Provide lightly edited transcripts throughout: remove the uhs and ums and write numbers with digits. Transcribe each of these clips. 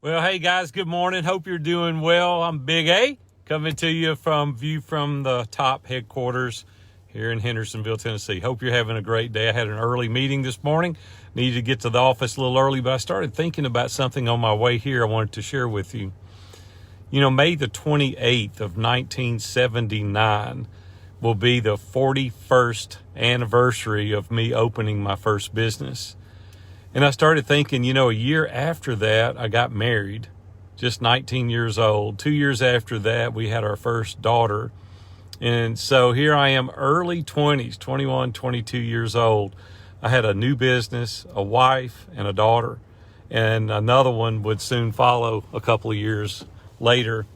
Well, hey guys, good morning. Hope you're doing well. I'm Big A, coming to you from the top headquarters here in Hendersonville, Tennessee. Hope you're having a great day. I had an early meeting this morning. Needed to get to the office a little early, but I started thinking about something on my way here I wanted to share with you. You know, May the 28th of 1979 will be the 41st anniversary of me opening my first business. And I started thinking, a year after that, I got married, just 19 years old. 2 years after that, we had our first daughter. And so here I am, early 20s, 21, 22 years old. I had a new business, a wife, and a daughter. And another one would soon follow a couple of years later.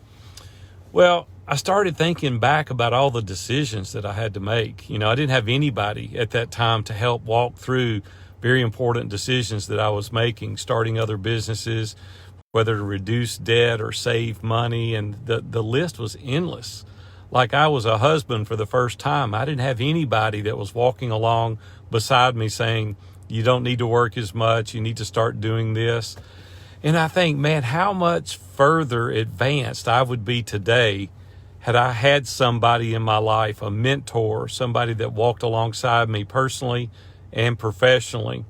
Well, I started thinking back about all the decisions that I had to make. I didn't have anybody at that time to help walk through very important decisions that I was making, starting other businesses, whether to reduce debt or save money. And the list was endless. Like I was a husband for the first time. I didn't have anybody that was walking along beside me saying, you don't need to work as much. You need to start doing this. And I think, man, how much further advanced I would be today had I had somebody in my life, a mentor, somebody that walked alongside me personally and professionally.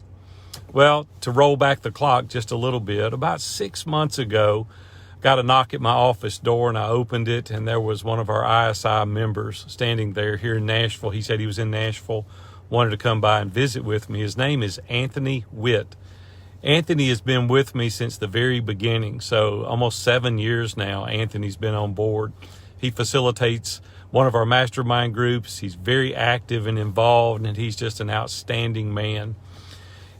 Well, to roll back the clock just a little bit, about 6 months ago, got a knock at my office door and I opened it, and there was one of our ISI members standing there here in Nashville. He said he was in Nashville, wanted to come by and visit with me. His name is Anthony Witt. Anthony has been with me since the very beginning, so almost 7 years now Anthony's been on board. He facilitates one of our mastermind groups. He's very active and involved, and he's just an outstanding man.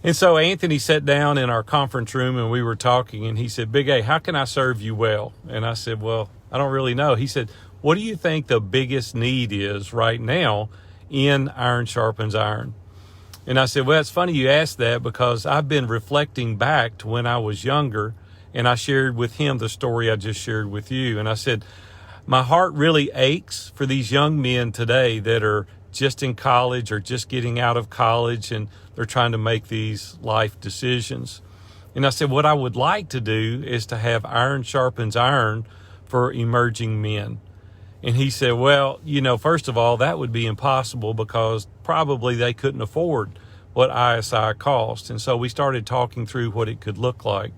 And so Anthony sat down in our conference room and we were talking, and he said, Big A, how can I serve you well? And I said, well, I don't really know. He said, what do you think the biggest need is right now in Iron Sharpens Iron? And I said, well, it's funny you asked that, because I've been reflecting back to when I was younger, and I shared with him the story I just shared with you. And I said, my heart really aches for these young men today that are just in college or just getting out of college, and they're trying to make these life decisions. And I said, what I would like to do is to have Iron Sharpens Iron for emerging men. And he said, well, first of all, that would be impossible, because probably they couldn't afford what ISI cost. And so we started talking through what it could look like.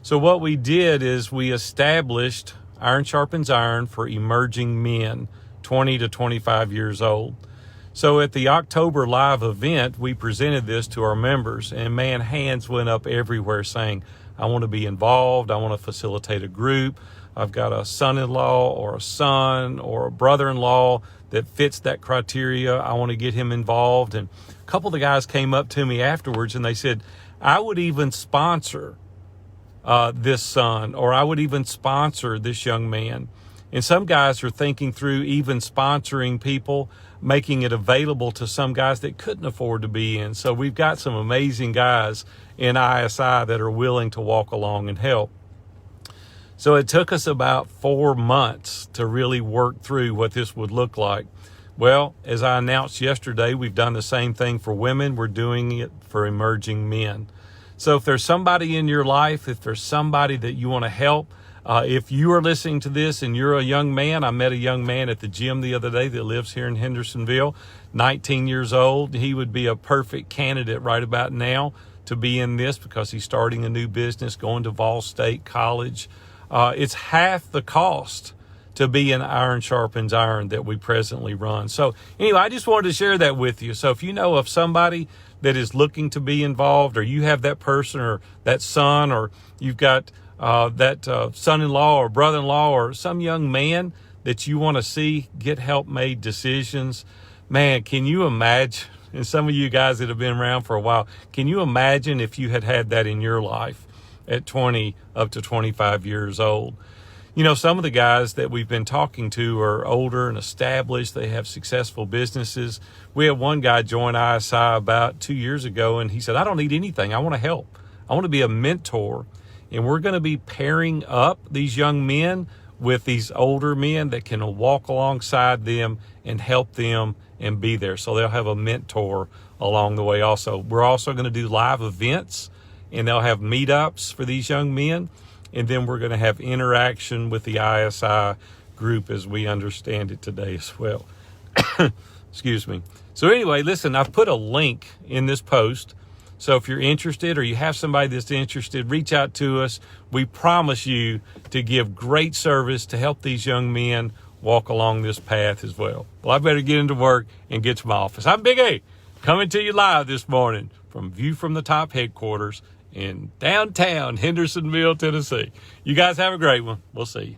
So what we did is we established Iron Sharpens Iron for emerging men, 20 to 25 years old. So at the October live event, we presented this to our members, and man, hands went up everywhere saying, I want to be involved. I want to facilitate a group. I've got a son-in-law or a son or a brother-in-law that fits that criteria. I want to get him involved. And a couple of the guys came up to me afterwards and they said, I would even sponsor this son, or I would even sponsor this young man. And some guys are thinking through even sponsoring people, making it available to some guys that couldn't afford to be in. So we've got some amazing guys in ISI that are willing to walk along and help. So it took us about 4 months to really work through what this would look like. Well, as I announced yesterday, we've done the same thing for women. We're doing it for emerging men. So if there's somebody in your life, if there's somebody that you want to help, if you are listening to this and you're a young man, I met a young man at the gym the other day that lives here in Hendersonville, 19 years old. He would be a perfect candidate right about now to be in this, because he's starting a new business, going to Vol State College. It's half the cost to be in Iron Sharpens Iron that we presently run. So anyway, I just wanted to share that with you. So if you know of somebody that is looking to be involved, or you have that person or that son, or you've got that son-in-law or brother-in-law or some young man that you want to see get help-made decisions, man, can you imagine, and some of you guys that have been around for a while, can you imagine if you had had that in your life at 20 up to 25 years old? Some of the guys that we've been talking to are older and established. They have successful businesses. We had one guy join ISI about 2 years ago, and he said, I don't need anything. I want to help. I want to be a mentor. And we're going to be pairing up these young men with these older men that can walk alongside them and help them and be there. So they'll have a mentor along the way also. We're also going to do live events, and they'll have meetups for these young men. And then we're going to have interaction with the ISI group as we understand it today as well. Excuse me. So anyway, listen, I've put a link in this post. So if you're interested or you have somebody that's interested, reach out to us. We promise you to give great service to help these young men walk along this path as well. Well, I better get into work and get to my office. I'm Big A, coming to you live this morning from View from the Top headquarters in downtown Hendersonville, Tennessee. You guys have a great one. We'll see you.